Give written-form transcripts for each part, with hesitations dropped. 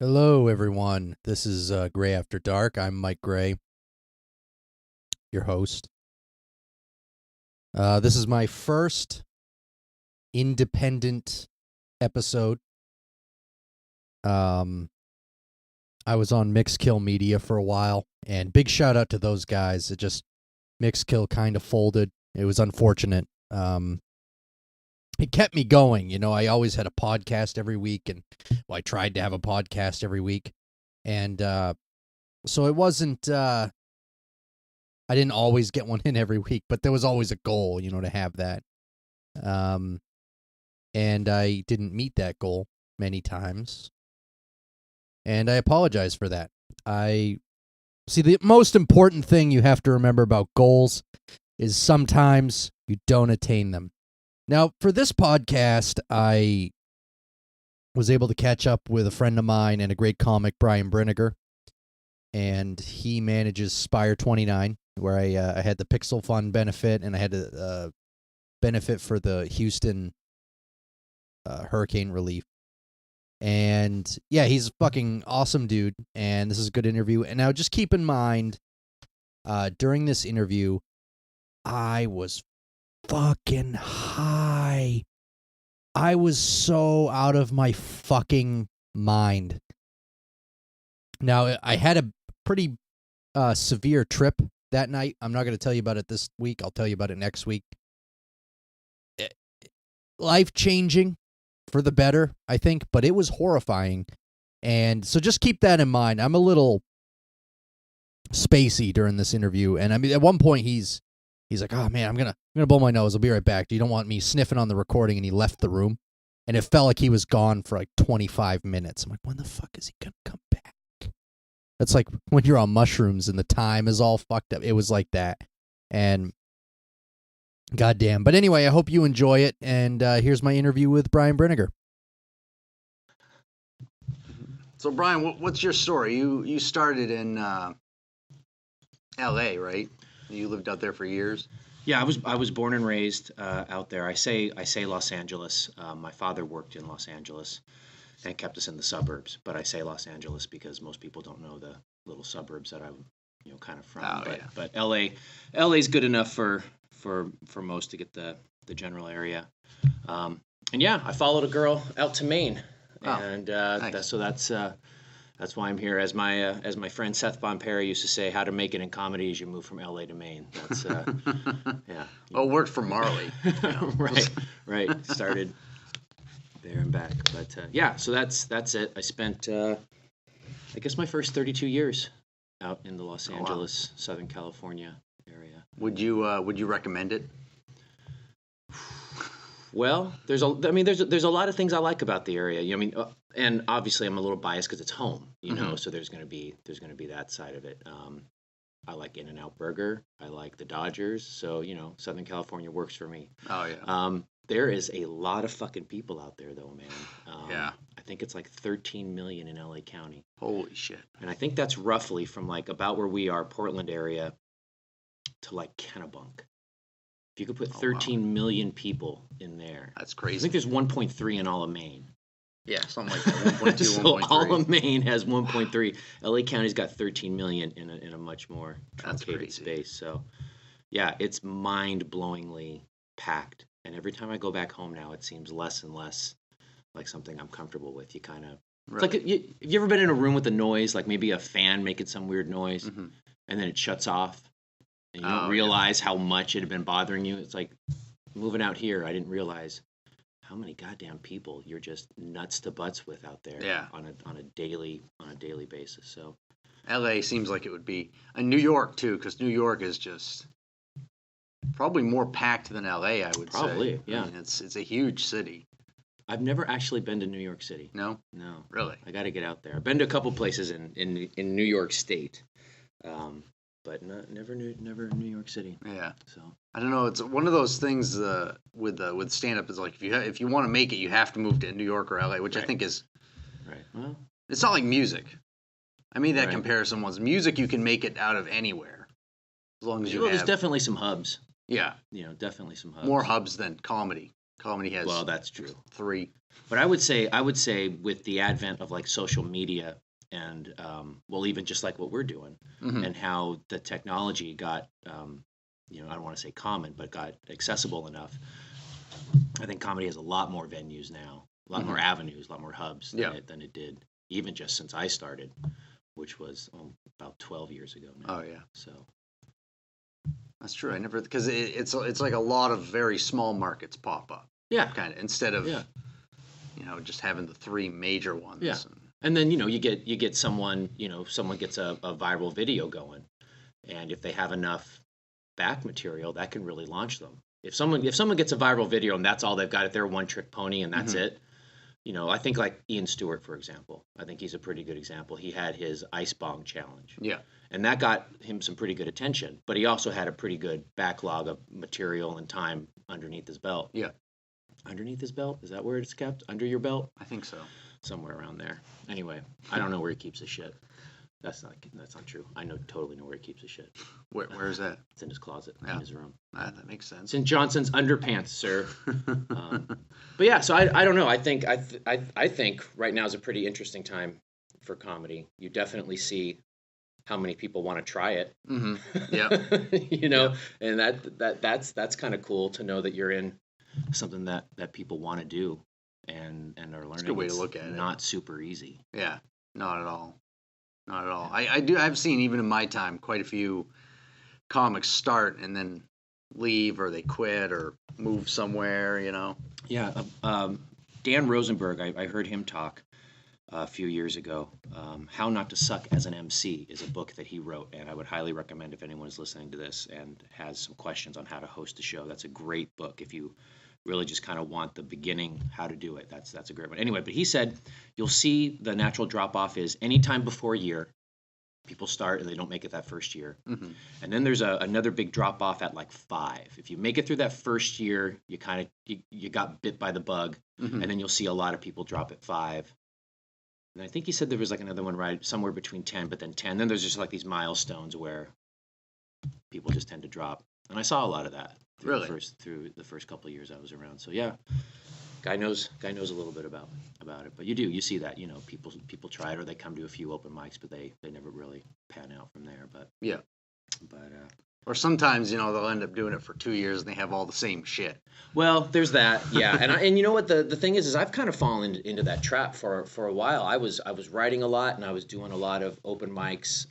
Hello, everyone. This is Gray After Dark. I'm Mike Gray, your host. This is my first independent episode. I was on Mixkill Media for a while, and big shout out to those guys. Mixkill kind of folded. It was unfortunate. It kept me going. You know, I always had a podcast every week, and I tried to have a podcast every week. And so it wasn't, I didn't always get one in every week, but there was always a goal, to have that. And I didn't meet that goal many times. And I apologize for that. The most important thing you have to remember about goals is sometimes you don't attain them. Now, for this podcast, I was able to catch up with a friend of mine and a great comic, Brian Brinegar, and he manages Spire 29, where I had the Pixel Fund benefit, and I had a benefit for the Houston hurricane relief. And yeah, he's a fucking awesome dude, and this is a good interview. And now just keep in mind, during this interview, I was fucking high. I was so out of my fucking mind. Now, I had a pretty severe trip that night. I'm not going to tell you about it this week. I'll tell you about it next week. Life-changing for the better, I think, but it was horrifying. And so just keep that in mind. I'm a little spacey during this interview. And I mean, at one point, he's like, "Oh man, I'm gonna blow my nose. I'll be right back. You don't want me sniffing on the recording." And he left the room, and it felt like he was gone for like 25 minutes. I'm like, when the fuck is he gonna come back? That's like when you're on mushrooms and the time is all fucked up. It was like that, and goddamn. But anyway, I hope you enjoy it. And here's my interview with Brian Brinegar. So Brian, what's your story? You started in L.A., right? You lived out there for years. Yeah, I was born and raised out there. I say Los Angeles. My father worked in Los Angeles and kept us in the suburbs. But I say Los Angeles because most people don't know the little suburbs that I'm, kind of from. But LA's good enough for most to get the general area. And yeah, I followed a girl out to Maine, and nice. That's why I'm here. As my friend Seth Bonperry used to say, how to make it in comedy is you move from LA to Maine. That's yeah. Oh, it worked for Marley. Right. Started there and back. But yeah, so that's it. I spent I guess my first 32 years out in the Los Angeles, Southern California area. Would you recommend it? Well, there's a lot of things I like about the area. And obviously I'm a little biased because it's home, Mm-hmm. So there's gonna be that side of it. I like In-N-Out Burger. I like the Dodgers. So Southern California works for me. Oh yeah. There is a lot of fucking people out there though, man. Yeah. I think it's like 13 million in LA County. Holy shit. And I think that's roughly from like about where we are, Portland area, to like Kennebunk. If you could put 13 million people in there. That's crazy. I think there's 1.3 in all of Maine. Yeah, something like that. 1.2, So 1.3. all of Maine has 1.3. LA County's got 13 million in a much more truncated space. So yeah, it's mind-blowingly packed. And every time I go back home now, it seems less and less like something I'm comfortable with. You kind of Really? it's like have you ever been in a room with a noise, like maybe a fan making some weird noise, Mm-hmm. and then it shuts off, and you don't realize how much it had been bothering you? It's like moving out here, I didn't realize how many goddamn people you're just nuts to butts with out there. Yeah. on a daily basis. So L.A. seems like it would be, and New York too, because New York is just probably more packed than L.A. I would say. Probably, yeah. I mean, it's a huge city. I've never actually been to New York City. No. Really? I got to get out there. I've been to a couple places in New York State, but never New York City. Yeah. So I don't know. It's one of those things with stand up is like if you want to make it, you have to move to New York or LA, which I think is right. Well, it's not like music. I made that Right. comparison once. Music, you can make it out of anywhere as long as you have. there's definitely some hubs. Yeah, Definitely some hubs. more hubs than comedy. Comedy has Well, that's true. 3. But I would say with the advent of like social media and well, even just like what we're doing Mhm. and how the technology got I don't want to say common, but got accessible enough. I think comedy has a lot more venues now, a lot more avenues, a lot more hubs Yeah. than it did even just since I started, which was about 12 years ago now. Oh yeah, So that's true. I never because it's like a lot of very small markets pop up. yeah, Kind of instead of yeah. just having the 3 major ones. Yeah. And then you get someone someone gets a viral video going, and if they have enough back material, that can really launch them. If someone gets a viral video and that's all they've got, if they're a one trick pony and that's it, I think like Ian Stewart, for example. I think he's a pretty good example. He had his ice bong challenge. Yeah. And that got him some pretty good attention, but he also had a pretty good backlog of material and time underneath his belt. Yeah. Underneath his belt? Is that where it's kept? Under your belt? I think so. Somewhere around there. Anyway, I don't know where he keeps his shit. That's not true. I totally know where he keeps his shit. Where is that? It's in his closet, Yeah. in his room. That makes sense. It's in Johnson's underpants, sir. But yeah, so I don't know. I think right now is a pretty interesting time for comedy. You definitely see how many people want to try it. Yeah. And that's kind of cool to know that you're in something that people want to do and are learning. It's a good way to look at it. Not super easy. Yeah. Not at all. Not at all. I've seen even in my time quite a few comics start and then leave or they quit or move somewhere. Yeah. Dan Rosenberg, I heard him talk a few years ago. How Not to Suck as an MC is a book that he wrote, and I would highly recommend if anyone is listening to this and has some questions on how to host a show. That's a great book if you really just kind of want the beginning, how to do it. That's a great one. Anyway, but he said you'll see the natural drop-off is anytime before a year, people start and they don't make it that first year. Mm-hmm. And then there's another big drop-off at like 5. If you make it through that first year, you kind of you got bit by the bug, and then you'll see a lot of people drop at 5. And I think he said there was like another one right somewhere between 10, but then 10. Then there's just like these milestones where people just tend to drop. And I saw a lot of that through the first couple of years I was around. So yeah, guy knows a little bit about it. But you see that, people try it or they come to a few open mics, but they never really pan out from there. But yeah. But or sometimes, they'll end up doing it for 2 years and they have all the same shit. Well, there's that, yeah. And you know what the thing is I've kind of fallen into that trap for a while. I was writing a lot and I was doing a lot of open mics.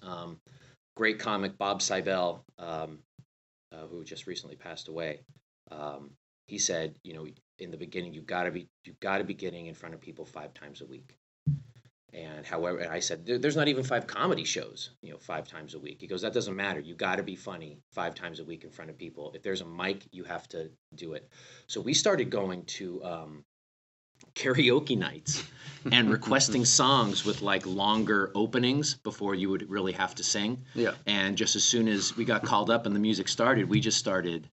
Great comic Bob Seibel, who just recently passed away. He said, in the beginning you got to be getting in front of people 5 times a week. And I said, there's not even 5 comedy shows, 5 times a week. He goes, that doesn't matter. You got to be funny 5 times a week in front of people. If there's a mic, you have to do it. So we started going to karaoke nights and requesting songs with like longer openings before you would really have to sing. Yeah. And just as soon as we got called up and the music started, we just started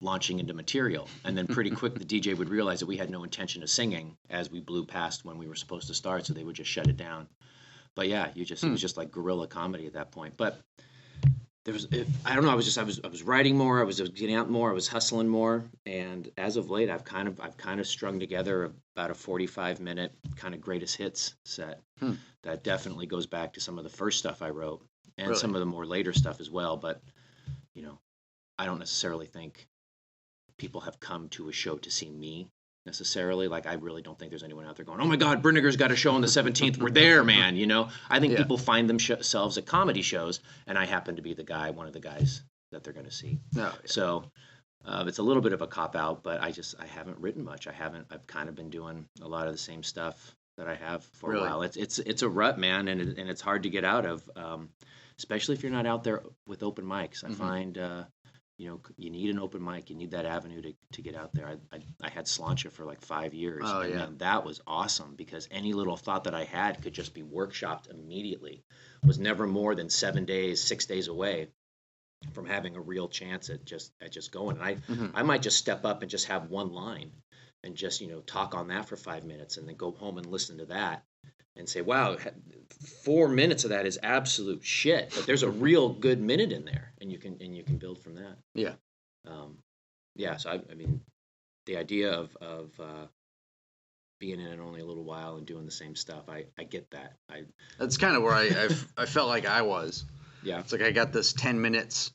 launching into material. And then pretty quick, the DJ would realize that we had no intention of singing as we blew past when we were supposed to start. So they would just shut it down. But yeah, it was just like guerrilla comedy at that point. But I don't know. I was writing more. I was getting out more. I was hustling more. And as of late, I've kind of strung together about a 45-minute kind of greatest hits set that definitely goes back to some of the first stuff I wrote and some of the more later stuff as well. But I don't necessarily think people have come to a show to see me necessarily. Like, I really don't think there's anyone out there going, oh my God, Brinegar's got a show on the 17th. We're there, man. I think people find themselves at comedy shows, and I happen to be one of the guys that they're going to see. No, yeah. So it's a little bit of a cop out, but I haven't written much. I've kind of been doing a lot of the same stuff that I have for a while. It's a rut, man. And it's hard to get out of, especially if you're not out there with open mics. I find, you need an open mic. You need that avenue to get out there. I had Slancha for like 5 years. Oh, yeah. Man, that was awesome because any little thought that I had could just be workshopped immediately. It was never more than 6 days away from having a real chance at just going. And I might just step up and just have one line and just, talk on that for 5 minutes and then go home and listen to that and say, wow, 4 minutes of that is absolute shit, but there's a real good minute in there, and you can build from that. Yeah. So I mean, the idea of being in it only a little while and doing the same stuff, I get that. That's kind of where I felt like I was. Yeah. It's like I got this 10 minutes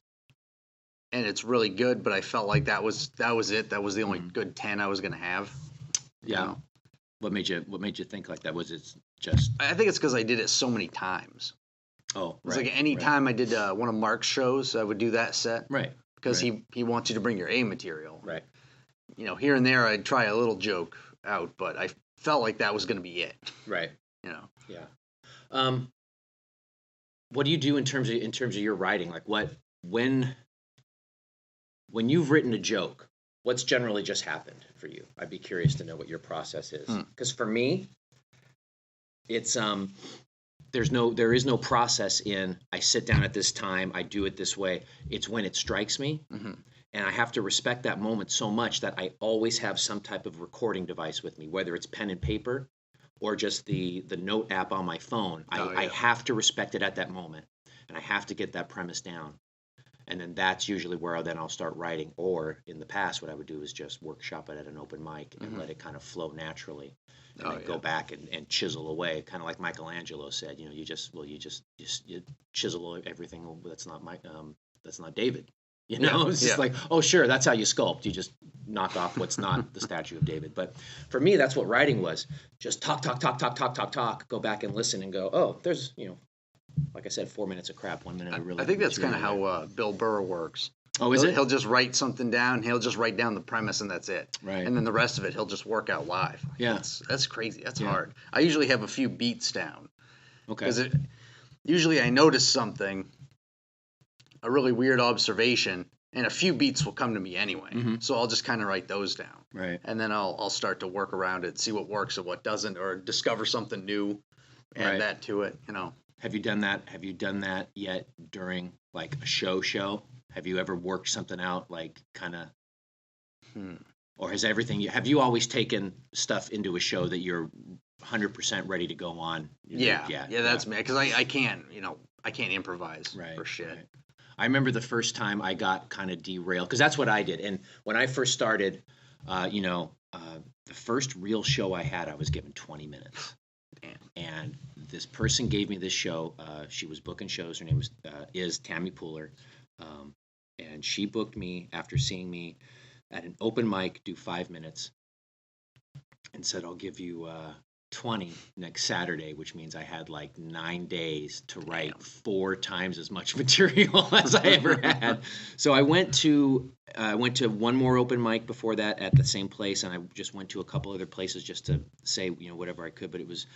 and it's really good, but I felt like that was it. That was the only good 10 I was going to have. Yeah. You know? What made you think like that? Was it just? I think it's because I did it so many times. Oh, It's right. like any right. time I did one of Mark's shows, I would do that set. Right. Because right. he wants you to bring your A material. Right. You know, here and there I'd try a little joke out, but I felt like that was going to be it. Right. You know. Yeah. What do you do in terms of your writing? Like when you've written a joke, what's generally just happened for you? I'd be curious to know what your process is. Because for me, it's there is no process in I sit down at this time, I do it this way. It's when it strikes me. And I have to respect that moment so much that I always have some type of recording device with me, whether it's pen and paper or just the note app on my phone. I have to respect it at that moment, and I have to get that premise down. And then that's usually where I'll start writing. Or in the past, what I would do is just workship it at an open mic and let it kind of flow naturally. And then go back and chisel away, kind of like Michelangelo said. You know, you chisel everything that's not David. You know, it's just like, oh, sure, that's how you sculpt. You just knock off what's not the statue of David. But for me, that's what writing was. Just talk, go back and listen and go, oh, there's, like I said, 4 minutes of crap, 1 minute of really. I think that's kind of how Bill Burr works. Oh, is it? He'll just write something down. He'll just write down the premise, and that's it. Right. And then the rest of it, he'll just work out live. Yeah. That's crazy. That's hard. I usually have a few beats down. Okay. Because usually I notice something, a really weird observation, and a few beats will come to me anyway. So I'll just kind of write those down. Right. And then I'll start to work around it, see what works and what doesn't, or discover something new, add that to it. Have you done that? Have you done that yet during like a show? Have you ever worked something out like kind of? Or have you always taken stuff into a show that you're 100% ready to go on? Yeah, that's me. Because I can't improvise for shit. Right. I remember the first time I got kind of derailed, because that's what I did. And when I first started, the first real show I had, I was given 20 minutes. Damn. And this person gave me this show. She was booking shows. Her name is Tammy Pooler. And she booked me after seeing me at an open mic do 5 minutes and said, I'll give you 20 next Saturday, which means I had like 9 days to write 4 times as much material as I ever had. So I went to one more open mic before that at the same place, and I just went to a couple other places just to say whatever I could. But it was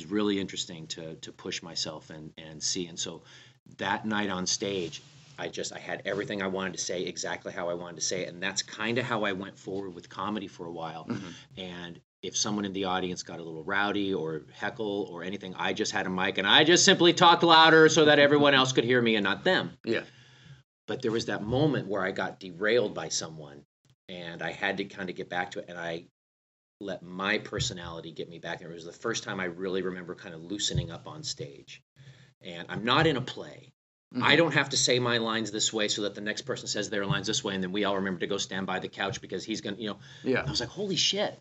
really interesting to push myself and see. And so that night on stage, I had everything I wanted to say exactly how I wanted to say it, and that's kind of how I went forward with comedy for a while. And if someone in the audience got a little rowdy or heckle or anything, I just had a mic and I just simply talked louder so that everyone else could hear me and not them. Yeah. But there was that moment where I got derailed by someone and I had to kind of get back to it, and I let my personality get me back there. It was the first time I really remember kind of loosening up on stage. And I'm not in a play. I don't have to say my lines this way so that the next person says their lines this way, and then we all remember to go stand by the couch because he's going to, Yeah. I was like, holy shit.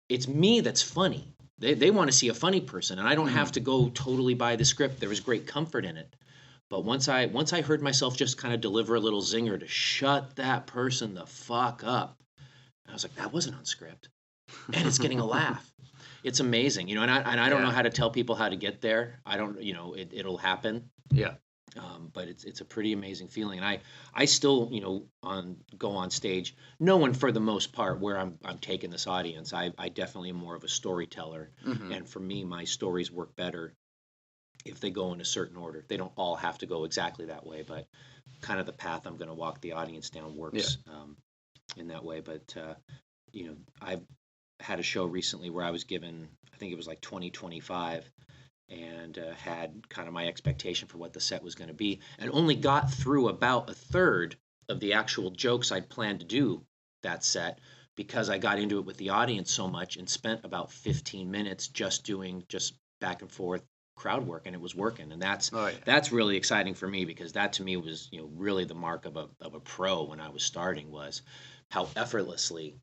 It's me that's funny. They want to see a funny person, and I don't have to go totally by the script. There was great comfort in it. But once I heard myself just kind of deliver a little zinger to shut that person the fuck up, I was like, that wasn't on script. And it's getting a laugh. It's amazing, and I don't know how to tell people how to get there. I don't, it'll happen. Yeah. But it's a pretty amazing feeling, and I still go on stage knowing for the most part where I'm taking this audience. I definitely am more of a storyteller, and for me, my stories work better if they go in a certain order. They don't all have to go exactly that way, but kind of the path I'm going to walk the audience down works in that way. But I've had a show recently where I was given, I think it was like 20-25, and had kind of my expectation for what the set was going to be, and only got through about a third of the actual jokes I'd planned to do that set because I got into it with the audience so much and spent about 15 minutes just doing back and forth crowd work, and it was working. And Oh, yeah. that's really exciting for me, because that to me was, really the mark of a pro when I was starting, was how effortlessly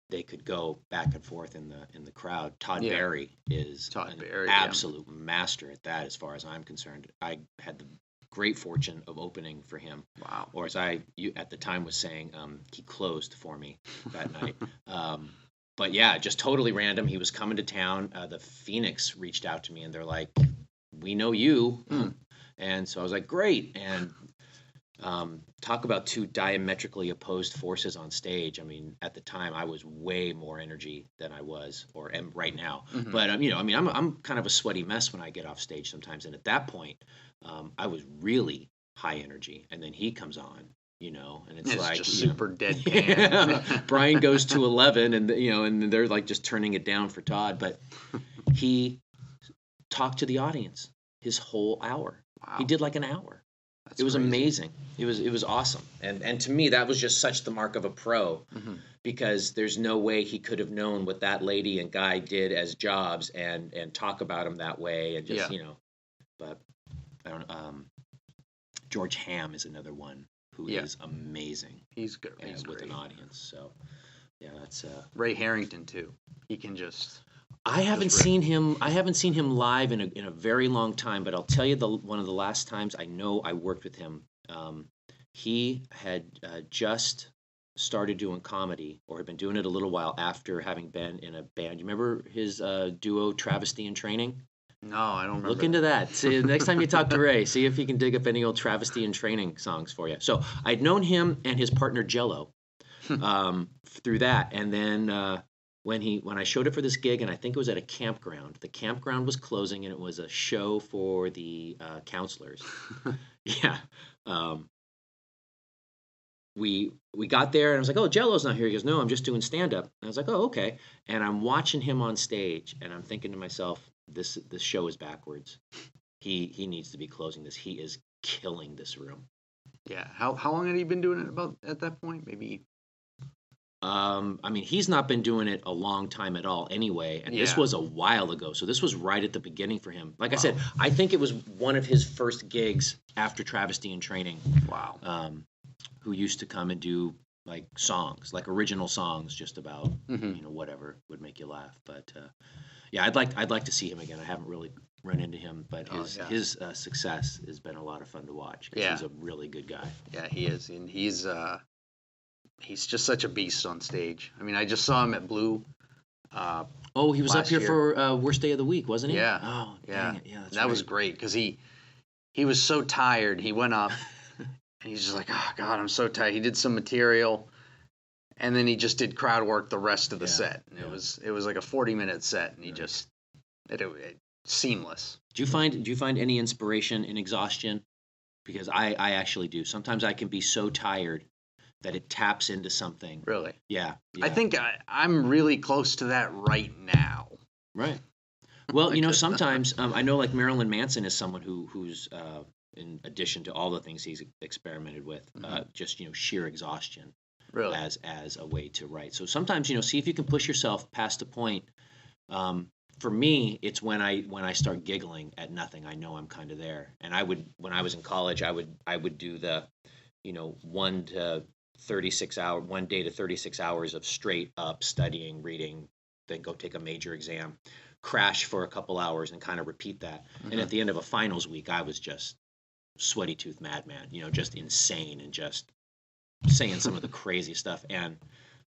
they could go back and forth in the crowd. Todd Yeah. Barry is Todd an Barry, yeah. absolute master at that, as far as I'm concerned. I had the great fortune of opening for him. Wow. Or as you at the time was saying, he closed for me that night. But yeah, just totally random. He was coming to town. The Phoenix reached out to me, and they're like, "We know you," and so I was like, "Great!" And talk about two diametrically opposed forces on stage. I mean, at the time, I was way more energy than I was or am right now. Mhm. But I'm kind of a sweaty mess when I get off stage sometimes. And at that point, I was really high energy, and then he comes on, and it's like just super deadpan. Brian goes to 11, and and they're like just turning it down for Todd. But he talked to the audience his whole hour. Wow. He did like an hour. That's It was crazy. amazing. It was awesome. And to me, that was just such the mark of a pro, Mhm. because there's no way he could have known what that lady and guy did as jobs and talk about him that way, and just Yeah. But I don't. George Ham is another one who Yeah. is amazing He's good. He's with great. an audience. So yeah, that's. Ray Harrington too. He can just. I haven't Just rip. seen him. I haven't seen him live in a very long time. But I'll tell you, one of the last times I know I worked with him, he had just started doing comedy, or had been doing it a little while after having been in a band. You remember his duo Travesty in Training? No, I don't remember. Look into that. See, the next time you talk to Ray, see if he can dig up any old Travesty in Training songs for you. So I'd known him and his partner Jello through that, and then. When I showed up for this gig, and I think it was at a campground. The campground was closing, and it was a show for the counselors. Yeah. We got there, and I was like, "Oh, Jello's not here." He goes, "No, I'm just doing stand-up." And I was like, "Oh, okay." And I'm watching him on stage, and I'm thinking to myself, "This show is backwards. He needs to be closing this. He is killing this room." Yeah. How long had he been doing it about at that point? Maybe. I mean, he's not been doing it a long time at all anyway, and this Yeah. was a while ago. So this was right at the beginning for him. Like I Wow. said, I think it was one of his first gigs after Travesty in Training, Wow. who used to come and do like songs, like original songs, just about Mhm. whatever would make you laugh. But yeah, I'd like to see him again. I haven't really run into him, but Oh, his yeah. his success has been a lot of fun to watch, 'cause Yeah. he's a really good guy. Yeah, he is, and he's just such a beast on stage. I mean, I just saw him at Blue. Oh, he was up Last here year. for Worst Day of the Week, wasn't he? Yeah. Oh, Yeah. dang it. Yeah, that's That was right. great because he was so tired. He went up and he's just like, "Oh God, I'm so tired." He did some material, and then he just did crowd work the rest of the Yeah, set. And yeah. it was like a 40-minute set, and he Right. just it seamless. Do you find any inspiration in exhaustion? Because I actually do. Sometimes I can be so tired that it taps into something. Really, Yeah. I think I'm really close to that right now. Right. Well, Like, sometimes I know like Marilyn Manson is someone who's in addition to all the things he's experimented with, just sheer exhaustion Really, as a way to write. So sometimes see if you can push yourself past a point. For me, it's when I start giggling at nothing. I know I'm kind of there. And when I was in college, I would do the 1 day to 36 hours of straight up studying, reading, then go take a major exam, crash for a couple hours, and kind of repeat that. And at the end of a finals week, I was just sweaty tooth madman, just insane, and just saying some of the crazy stuff. And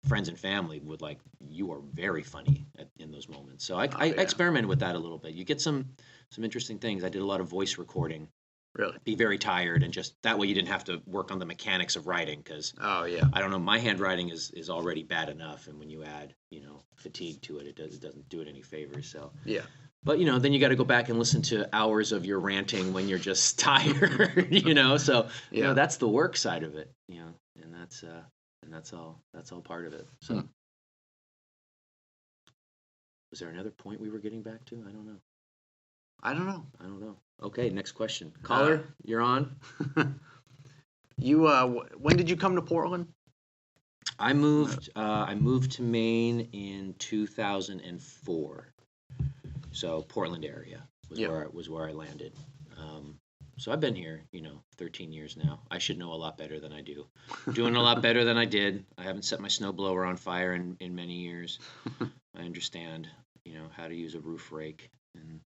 friends and family would like, "You are very funny in those moments." So I yeah. experimented with that a little bit. You get some interesting things. I did a lot of voice recording. really. Be very tired, and just that way you didn't have to work on the mechanics of writing, because Oh yeah, I don't know, my handwriting is already bad enough, and when you add fatigue to it, it doesn't do it any favors. So yeah. but then you got to go back and listen to hours of your ranting when you're just tired, So Yeah. that's the work side of it, and that's all part of it. So Hmm. was there another point we were getting back to? I don't know. I don't know. Okay, next question. Caller, you're on. You when did you come to Portland? I moved to Maine in 2004. So Portland area. was where I landed. So I've been here, 13 years now. I should know a lot better than I do. Doing a lot better than I did. I haven't set my snowblower on fire in many years. I understand, how to use a roof rake, and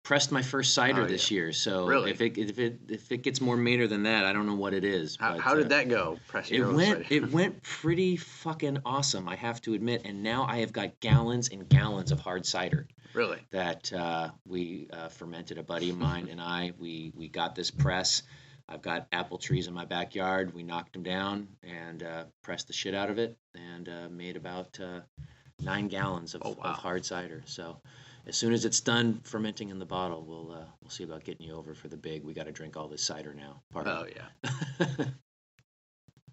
pressed my first cider this year. So really? if it gets more meaner than that, I don't know what it is. How did that go? It went pretty fucking awesome, I have to admit. And now I have got gallons and gallons of hard cider. Really? That we fermented. A buddy of mine and I, we got this press. I've got apple trees in my backyard. We knocked them down and pressed the shit out of it, and made about 9 gallons of hard cider. So as soon as it's done fermenting in the bottle, we'll see about getting you over for the big. We got to drink all this cider now. Yeah.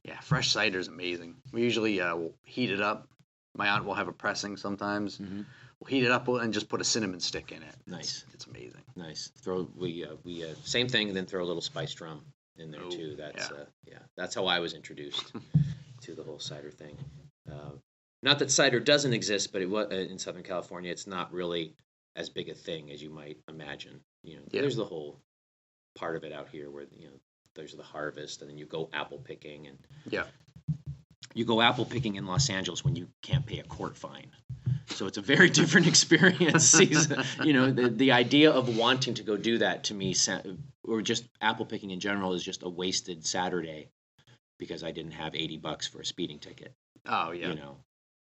Yeah, fresh cider is amazing. We usually heat it up. My aunt will have a pressing sometimes. Mm-hmm. We'll heat it up and just put a cinnamon stick in it. Nice. It's amazing. Nice. We same thing, and then throw a little spiced rum in there too. That's that's how I was introduced to the whole cider thing. Not that cider doesn't exist, but it was in Southern California. It's not really as big a thing as you might imagine. There's the whole part of it out here where there's the harvest, and then you go apple picking, and you go apple picking in Los Angeles when you can't pay a court fine. So it's a very different experience. The idea of wanting to go do that to me, or just apple picking in general, is just a wasted Saturday because I didn't have $80 for a speeding ticket. Oh yeah.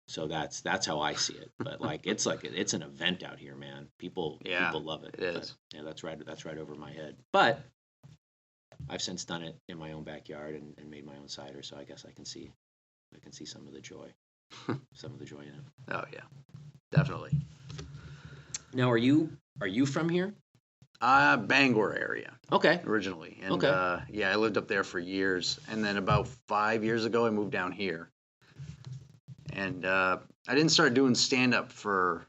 So that's how I see it. But it's an event out here, man. People love it. It is. But, that's right over my head. But I've since done it in my own backyard and made my own cider, so I guess I can see some of the joy. Some of the joy in it. Oh yeah. Definitely. Now, are you from here? Bangor area. Okay. Originally. And I lived up there for years, and then about 5 years ago I moved down here. And I didn't start doing stand-up for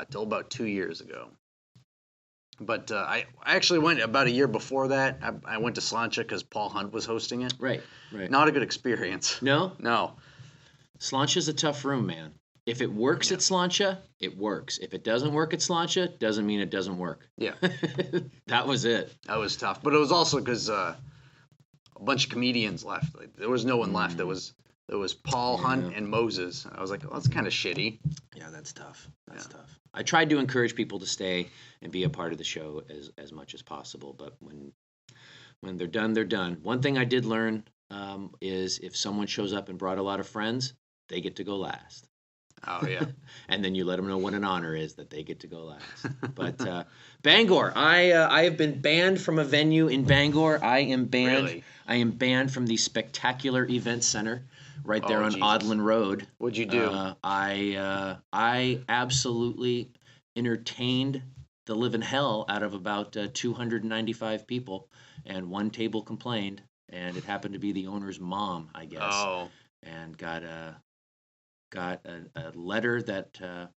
till about 2 years ago. But I actually went about a year before that. I went to Slancha because Paul Hunt was hosting it. Right. Not a good experience. No? No. Slancha's a tough room, man. If it works at Slancha, it works. If it doesn't work at Slancha, doesn't mean it doesn't work. Yeah. That was it. That was tough. But it was also because a bunch of comedians left. There was no one left. There was Paul Hunt and Moses. I was like, well, that's kind of shitty. Yeah, that's tough. That's tough. I tried to encourage people to stay and be a part of the show as much as possible, but when they're done, they're done. One thing I did learn is if someone shows up and brought a lot of friends, they get to go last. Oh, yeah. And then you let them know what an honor is that they get to go last. But Bangor, I have been banned from a venue in Bangor. I am banned. Really? I am banned from the Spectacular Event Center right there on Jesus. Odland Road. What'd you do? I absolutely entertained the living hell out of about 295 people, and one table complained, and it happened to be the owner's mom, I guess. Oh. And got a letter that a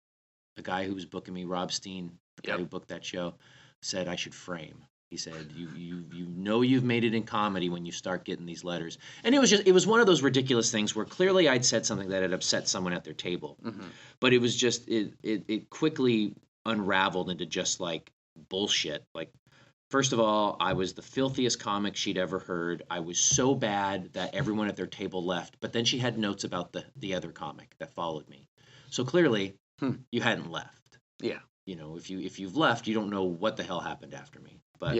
guy who was booking me, Rob Steen, the guy who booked that show, said I should frame. He said, you've made it in comedy when you start getting these letters. And it was one of those ridiculous things where clearly I'd said something that had upset someone at their table. Mm-hmm. But it was just, it quickly unraveled into just like bullshit. Like, first of all, I was the filthiest comic she'd ever heard. I was so bad that everyone at their table left. But then she had notes about the other comic that followed me. So clearly, you hadn't left. Yeah. If you've left, you don't know what the hell happened after me. But,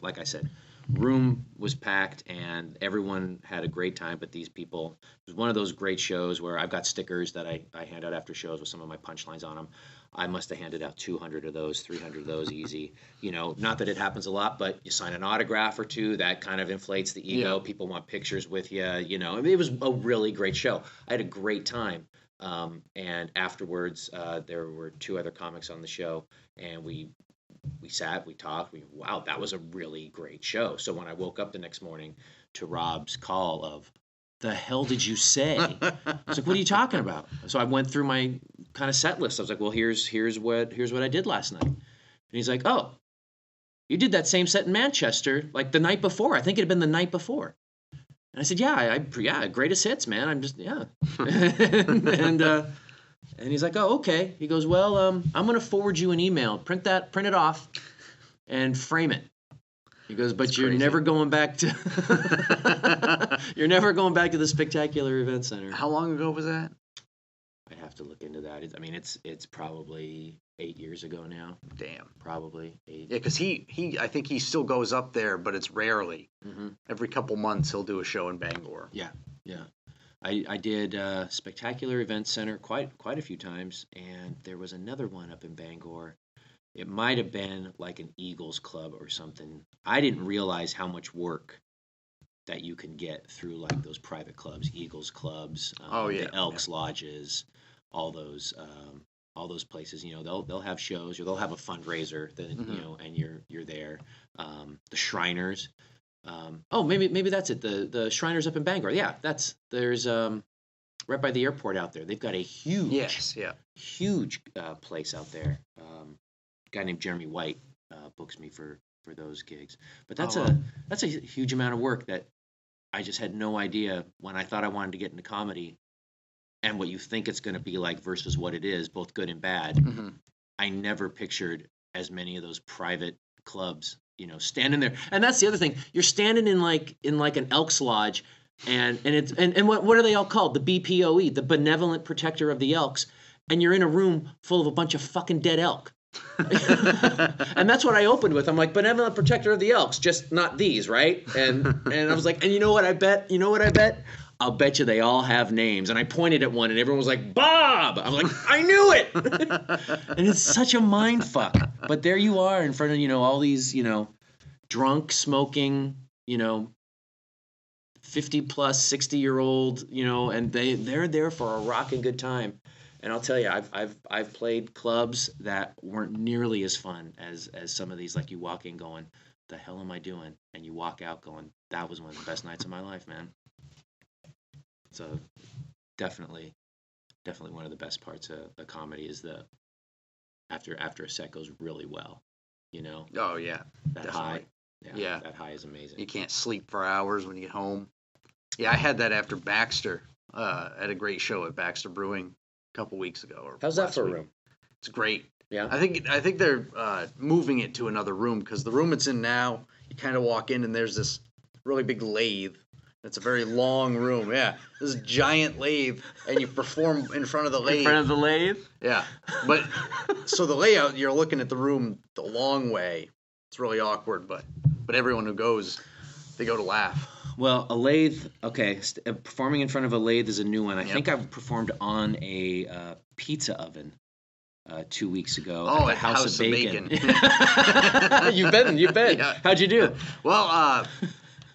like I said, room was packed and everyone had a great time. But these people, it was one of those great shows where I've got stickers that I hand out after shows with some of my punchlines on them. I must have handed out 200 of those, 300 of those easy. Not that it happens a lot, but you sign an autograph or two, that kind of inflates the ego. Yeah. People want pictures with you. It was a really great show. I had a great time. And afterwards, there were 2 other comics on the show, and we sat, we talked. Wow, that was a really great show. So when I woke up the next morning to Rob's call of, the hell did you say? I was like, what are you talking about? So I went through my kind of set list. I was like, well, here's what I did last night. And he's like, oh, you did that same set in Manchester like the night before. I think it had been the night before. And I said, yeah, greatest hits, man. I'm just, yeah. And he's like, oh, okay. He goes, well, I'm going to forward you an email. Print it off, and frame it. He goes, but you're never going back to you're never going back to the Spectacular Event Center. How long ago was that? I'd have to look into that. It's probably 8 years ago now. Damn. Probably 8. Yeah, because I think he still goes up there, but it's rarely. Mm-hmm. Every couple months he'll do a show in Bangor. Yeah. I did Spectacular Event Center quite a few times, and there was another one up in Bangor. It might have been like an Eagles club or something. I didn't realize how much work that you can get through like those private clubs, Eagles clubs, the Elks lodges, all those places. You know, they'll have shows or they'll have a fundraiser that you know, and you're there. The Shriners. Maybe that's it. The Shriners up in Bangor. Yeah, there's right by the airport out there. They've got a huge place out there. A guy named Jeremy White books me for those gigs. But that's a huge amount of work that I just had no idea when I thought I wanted to get into comedy, and what you think it's going to be like versus what it is, both good and bad. Mm-hmm. I never pictured as many of those private clubs, you know, standing there. And that's the other thing. You're standing in like an Elks lodge, and what are they all called? The BPOE, the Benevolent Protector of the Elks. And you're in a room full of a bunch of fucking dead elk. And that's what I opened with. I'm like, Benevolent Protector of the Elks, just not these, right? And I was like, and you know what I bet? I'll bet you they all have names. And I pointed at one, and everyone was like, Bob! I'm like, I knew it! And it's such a mind fuck. But there you are in front of, you know, all these, you know, drunk, smoking, you know, 50 plus, 60-year-old, you know, and they're there for a rocking good time. And I'll tell you, I've played clubs that weren't nearly as fun as some of these. Like, you walk in going, the hell am I doing? And you walk out going, that was one of the best nights of my life, man. So definitely one of the best parts of the comedy is the after a set goes really well, you know. Oh yeah, that definitely. High. Yeah, that high is amazing. You can't sleep for hours when you get home. Yeah, I had that after Baxter at a great show at Baxter Brewing a couple weeks ago. How's that for a room? It's great. Yeah, I think they're moving it to another room, because the room it's in now, you kind of walk in and there's this really big lathe. It's a very long room. Yeah, this giant lathe, and you perform in front of the lathe. In front of the lathe? Yeah, but so the layout, you're looking at the room the long way. It's really awkward, but everyone who goes, they go to laugh. Well, a lathe. Okay, performing in front of a lathe is a new one. I think I've performed on a pizza oven 2 weeks ago at the House of Bacon. You've been. Yeah. How'd you do? Well,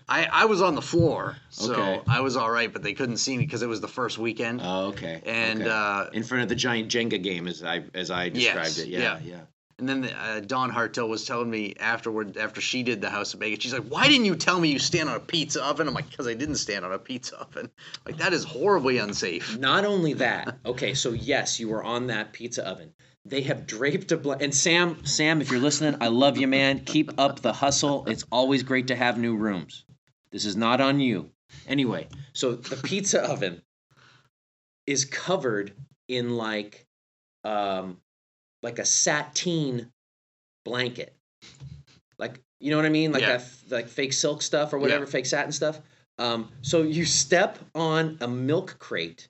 I was on the floor, so okay. I was all right, but they couldn't see me because it was the first weekend. Oh, okay. And in front of the giant Jenga game, as I described it. Yeah. And then Dawn Hartel was telling me afterward, after she did the House of Bacon, she's like, "Why didn't you tell me you stand on a pizza oven?" I'm like, "Because I didn't stand on a pizza oven. Like, that is horribly unsafe." Not only that. Okay, so yes, you were on that pizza oven. They have draped a and Sam, if you're listening, I love you, man. Keep up the hustle. It's always great to have new rooms. This is not on you. Anyway, so the pizza oven is covered in like a sateen blanket, like, you know what I mean, like like fake silk stuff or whatever, fake satin stuff. So you step on a milk crate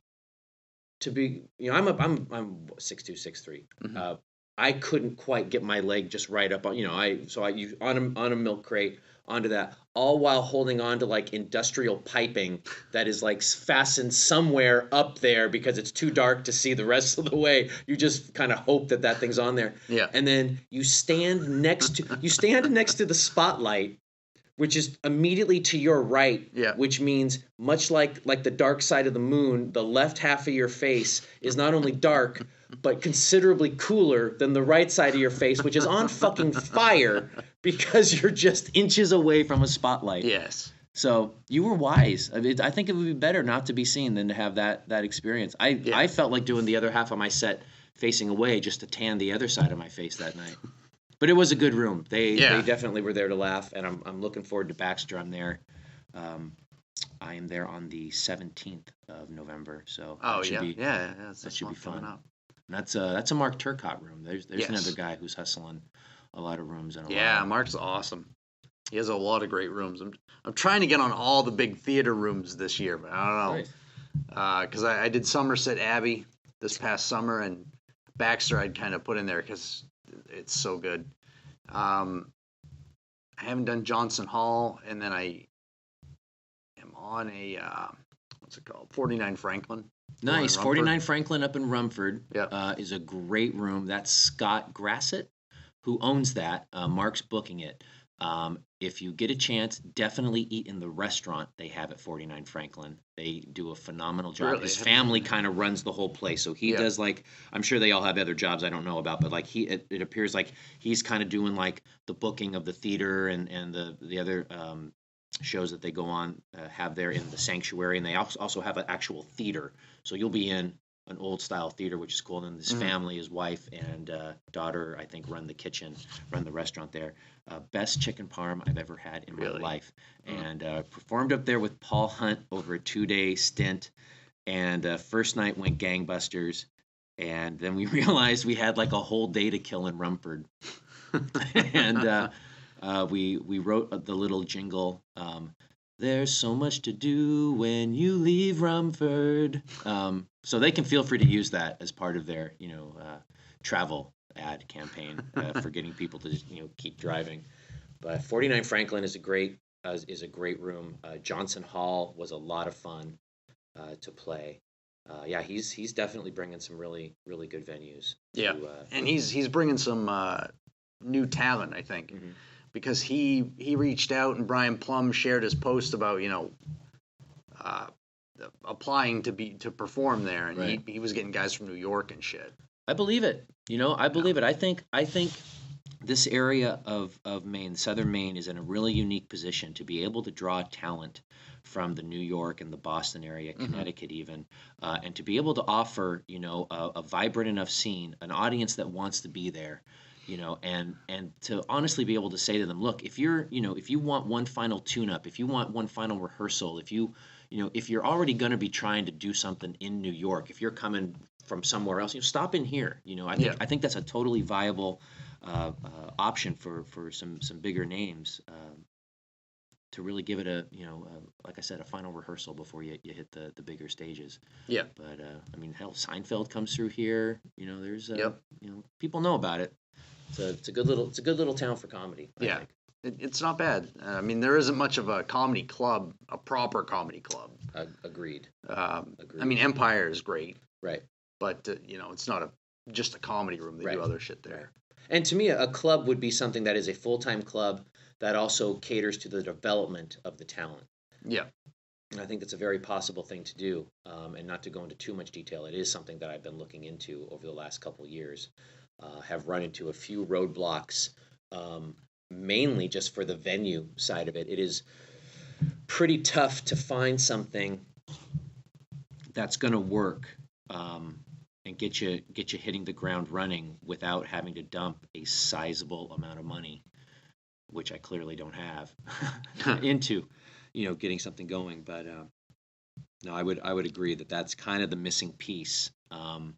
to be, you know, I'm 6'2", 6'3". Mm-hmm. I couldn't quite get my leg just right up on, you know, you on a milk crate onto that, all while holding on to like industrial piping that is like fastened somewhere up there because it's too dark to see the rest of the way. You just kind of hope that thing's on there. Yeah. And then you stand next to the spotlight, which is immediately to your right, which means much like the dark side of the moon, the left half of your face is not only dark, but considerably cooler than the right side of your face, which is on fucking fire because you're just inches away from a spotlight. Yes. So you were wise. I mean, I think it would be better not to be seen than to have that experience. I felt like doing the other half of my set facing away just to tan the other side of my face that night. But it was a good room. They definitely were there to laugh, and I'm looking forward to Baxter. I'm there. I am there on the 17th of November, so that should be fun. And that's a Mark Turcott room. There's Yes. another guy who's hustling a lot of rooms and a Yeah, lot. Mark's awesome. He has a lot of great rooms. I'm trying to get on all the big theater rooms this year, but I don't know. Nice. Because I did Somerset Abbey this past summer, and Baxter I'd kind of put in there because it's so good. I haven't done Johnson Hall, and then I am on a what's it called? 49 Franklin. The one in Nice. Rumford. 49 Franklin up in Rumford Yep. is a great room. That's Scott Grassett who owns that. Mark's booking it. If you get a chance, definitely eat in the restaurant they have at 49 Franklin. They do a phenomenal job. Really? His family kind of runs the whole place. So he Yeah. does I'm sure they all have other jobs I don't know about, but it appears like he's kind of doing the booking of the theater and the other shows that they go on have there in the sanctuary, and they also have an actual theater. So you'll be in an old style theater, which is cool. And his family, his wife and daughter, I think, run the restaurant there. Best chicken parm I've ever had in my life. And performed up there with Paul Hunt over a 2-day stint. And first night went gangbusters. And then we realized we had a whole day to kill in Rumford. And we wrote the little jingle. There's so much to do when you leave Rumford. So they can feel free to use that as part of their, travel ad campaign for getting people to keep driving. But 49 Franklin is a great room. Johnson Hall was a lot of fun to play. Yeah, he's definitely bringing some really really good venues. Yeah, and he's bringing some new talent, I think. Mhm. Because he reached out, and Brian Plum shared his post about applying to perform there, and Right. he was getting guys from New York and shit. I believe it. I believe it. I think this area of Maine, southern Maine, is in a really unique position to be able to draw talent from the New York and the Boston area, Connecticut even, and to be able to offer a vibrant enough scene, an audience that wants to be there. And to honestly be able to say to them, look, if you want one final tune-up, if you want one final rehearsal, if you're already going to be trying to do something in New York, if you're coming from somewhere else, stop in here. I think that's a totally viable option for some bigger names to really give it like I said, a final rehearsal before you hit the bigger stages. Yeah. But hell, Seinfeld comes through here. There's people know about it. It's a good little town for comedy. I think. It's not bad. There isn't much of a comedy club, a proper comedy club. Agreed. Agreed. Empire is great. Right. But it's not just a comedy room. They do other shit there. Right. And to me, a club would be something that is a full-time club that also caters to the development of the talent. Yeah. And I think that's a very possible thing to do. And not to go into too much detail, it is something that I've been looking into over the last couple of years. Have run into a few roadblocks, mainly just for the venue side of it. It is pretty tough to find something that's going to work and get you hitting the ground running without having to dump a sizable amount of money, which I clearly don't have, into getting something going. But no, I would agree that that's kind of the missing piece. And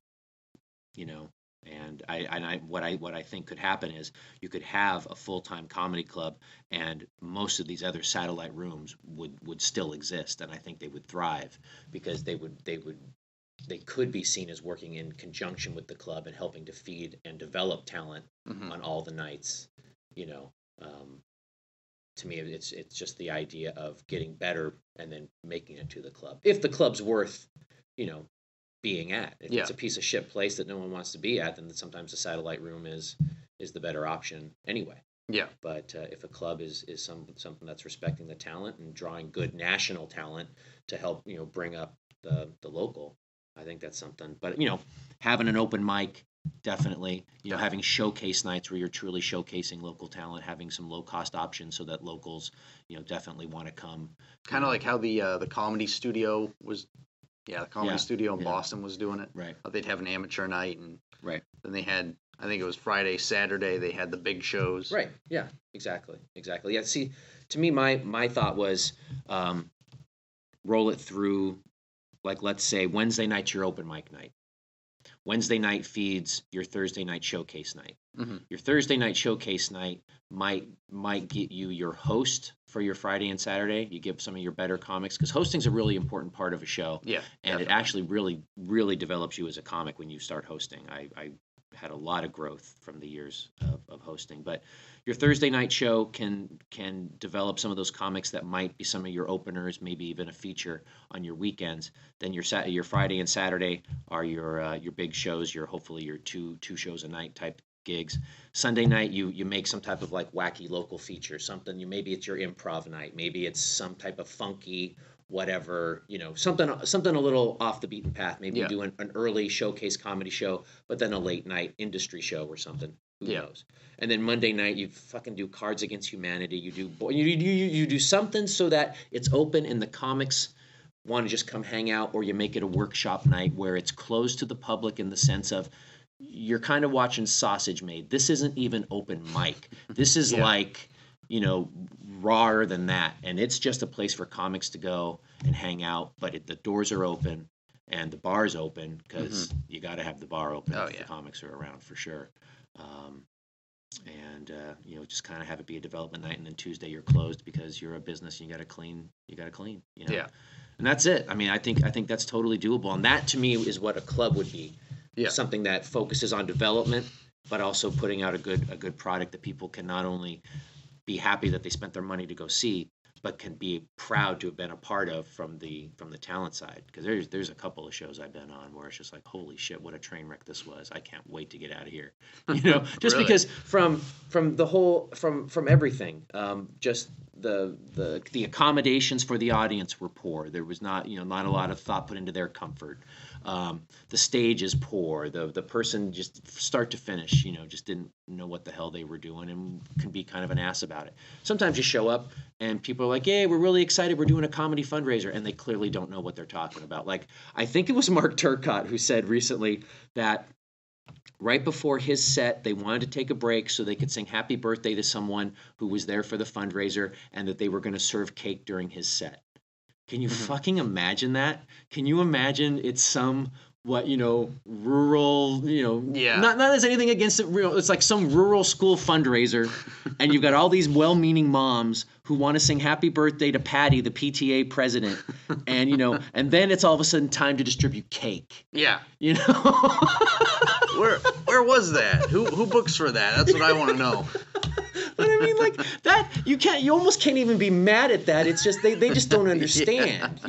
what I think could happen is you could have a full-time comedy club, and most of these other satellite rooms would still exist, and I think they would thrive because they could be seen as working in conjunction with the club and helping to feed and develop talent on all the nights. To me, it's just the idea of getting better and then making it to the club. If the club's worth, being at. If it's a piece of shit place that no one wants to be at, then sometimes the satellite room is the better option anyway. Yeah. But if a club is something that's respecting the talent and drawing good national talent to help bring up the local, I think that's something. But having an open mic, definitely. Having showcase nights where you're truly showcasing local talent, having some low cost options so that locals definitely want to come. Kind of like how the comedy studio was. Yeah, the comedy studio in Boston was doing it. Right. They'd have an amateur night, and then they had, I think it was Friday, Saturday, they had the big shows. Right. Yeah. Exactly. Yeah. See, to me, my thought was, roll it through, let's say Wednesday night's your open mic night. Wednesday night feeds your Thursday night showcase night. Mm-hmm. Your Thursday night showcase night might get you your host for your Friday and Saturday. You give some of your better comics, because hosting's a really important part of a show. Yeah, and definitely. it actually really develops you as a comic when you start hosting. I had a lot of growth from the years of hosting. But your Thursday night show can develop some of those comics that might be some of your openers, maybe even a feature on your weekends. Then your Friday and Saturday are your big shows, hopefully your two shows a night type gigs. Sunday night you make some type of like wacky local feature, something. Maybe it's your improv night, maybe it's some type of funky whatever, something a little off the beaten path. Maybe you do an early showcase comedy show, but then a late night industry show or something. Who knows? And then Monday night you fucking do Cards Against Humanity. You do something so that it's open and the comics want to just come hang out, or you make it a workshop night where it's closed to the public in the sense of you're kind of watching sausage made. This isn't even open mic. This is like, rawer than that, and it's just a place for comics to go and hang out, but the doors are open and the bar's open, because you got to have the bar open if the comics are around, for sure. Just kind of have it be a development night, and then Tuesday you're closed because you're a business and you got to clean. And that's it. I mean, I think that's totally doable, and that to me is what a club would be. Something that focuses on development, but also putting out a good product that people can not only be happy that they spent their money to go see, but can be proud to have been a part of from the talent side. Because there's a couple of shows I've been on where it's just like, holy shit, what a train wreck this was. I can't wait to get out of here. Just really? Because from the whole from everything, just the accommodations for the audience were poor. There was not a lot of thought put into their comfort. The stage is poor. The person just start to finish, just didn't know what the hell they were doing and can be kind of an ass about it. Sometimes you show up and people are like, "Hey, we're really excited. We're doing a comedy fundraiser," and they clearly don't know what they're talking about. Like, I think it was Mark Turcott who said recently that right before his set, they wanted to take a break so they could sing happy birthday to someone who was there for the fundraiser, and that they were going to serve cake during his set. Can you fucking imagine that? Can you imagine it's some rural, not as anything against it, it's like some rural school fundraiser, and you've got all these well-meaning moms who want to sing happy birthday to Patty, the PTA president, and and then it's all of a sudden time to distribute cake. Yeah. Where was that? Who books for that? That's what I want to know. But I mean, like that, you almost can't even be mad at that. It's just they just don't understand,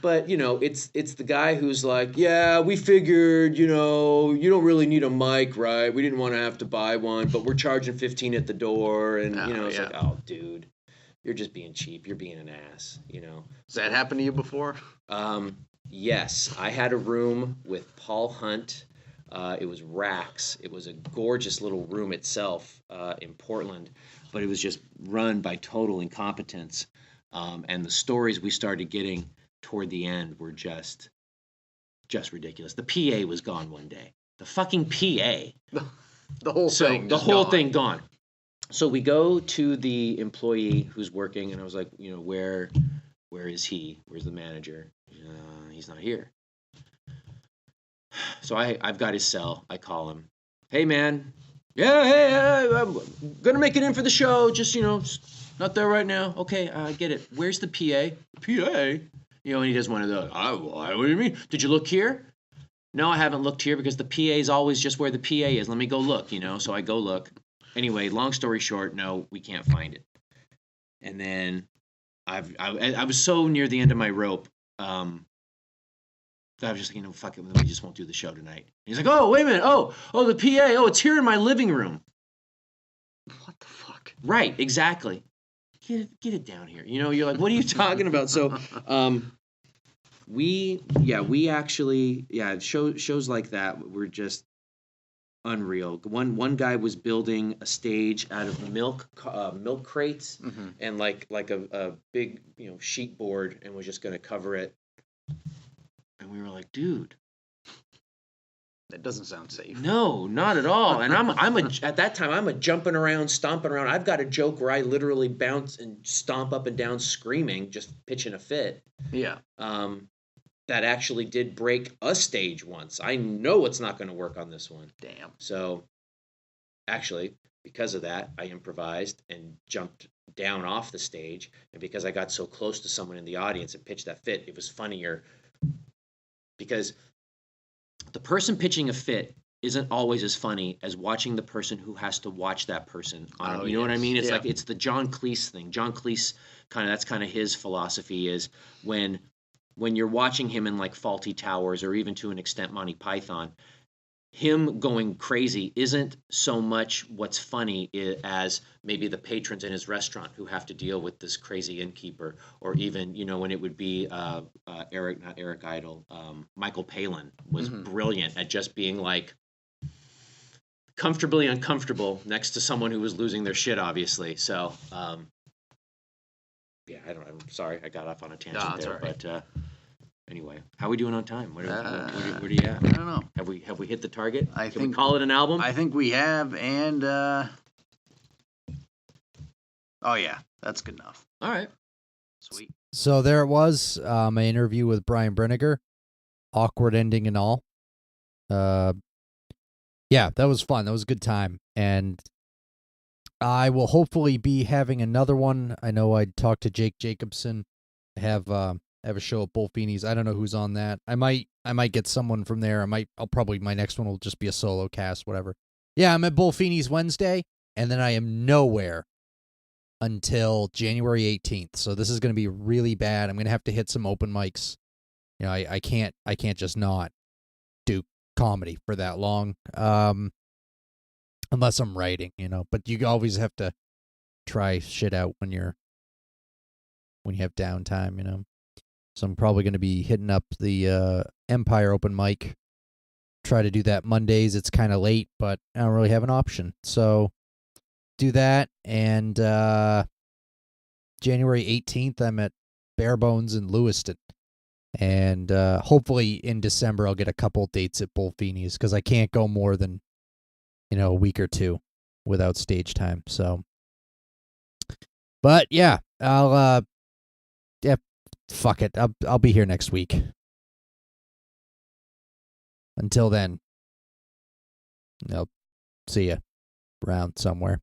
But it's the guy who's like, yeah, we figured, you don't really need a mic, right? We didn't want to have to buy one, but we're charging $15 at the door, and it's like, oh, dude, you're just being cheap. You're being an ass, Has that happened to you before? Yes, I had a room with Paul Hunt. It was Racks. It was a gorgeous little room itself in Portland, but it was just run by total incompetence. And the stories we started getting toward the end were just ridiculous. The PA was gone one day. The fucking PA. The whole thing. The whole thing gone. So we go to the employee who's working, and I was like, where is he? Where's the manager? He's not here. So I've got his cell. I call him. Hey, man. Yeah, hey, I'm gonna make it in for the show. Just not there right now. Okay, I get it. Where's the PA? PA? And he does one of those. What do you mean? Did you look here? No, I haven't looked here because the PA is always just where the PA is. Let me go look, So I go look. Anyway, long story short, no, we can't find it. And then I was so near the end of my rope. I was just like, fuck it, we just won't do the show tonight. And he's like, oh, wait a minute. Oh, the PA. Oh, it's here in my living room. What the fuck? Right, exactly. Get it down here. You're like, what are you talking about? So, we actually, shows like that were just unreal. One guy was building a stage out of milk crates and like a big, sheet board, and was just going to cover it. And we were like, dude, that doesn't sound safe. No, not at all. And at that time I'm a jumping around, stomping around. I've got a joke where I literally bounce and stomp up and down screaming, just pitching a fit. Yeah. that actually did break a stage once. I know it's not going to work on this one. Damn. So actually, because of that, I improvised and jumped down off the stage. And because I got so close to someone in the audience and pitched that fit, it was funnier because the person pitching a fit isn't always as funny as watching the person who has to watch that person on. Oh, You know what I yes. mean? It's Yeah. like it's the John Cleese thing. John Cleese that's kind of his philosophy is when you're watching him in like Faulty Towers or even to an extent Monty Python, him going crazy isn't so much what's funny as maybe the patrons in his restaurant who have to deal with this crazy innkeeper, or even when it would be not Eric Idle, Michael Palin was brilliant at just being like comfortably uncomfortable next to someone who was losing their shit, obviously. So yeah, I'm sorry I got off on a tangent there, right. But anyway, how are we doing on time? Where do you at? I don't know. Have we hit the target? I Can think we call it an album? I think we have, and oh yeah, that's good enough. All right. Sweet. So there it was, my interview with Brian Brinegar. Awkward ending and all. Yeah, that was fun. That was a good time. And I will hopefully be having another one. I know I talked to Jake Jacobson. I have a show at Bullfini's. I don't know who's on that. I might get someone from there. my next one will just be a solo cast, whatever. Yeah, I'm at Bullfini's Wednesday, and then I am nowhere until January 18th. So this is going to be really bad. I'm going to have to hit some open mics. I can't just not do comedy for that long. Unless I'm writing, but you always have to try shit out when you have downtime, So I'm probably going to be hitting up the Empire open mic. Try to do that Mondays. It's kind of late, but I don't really have an option. So do that. And January 18th, I'm at Bare Bones in Lewiston. And hopefully in December, I'll get a couple dates at Bullfini's because I can't go more than, a week or two without stage time. So, but yeah, I'll, fuck it. I'll be here next week. Until then, I'll see you around somewhere.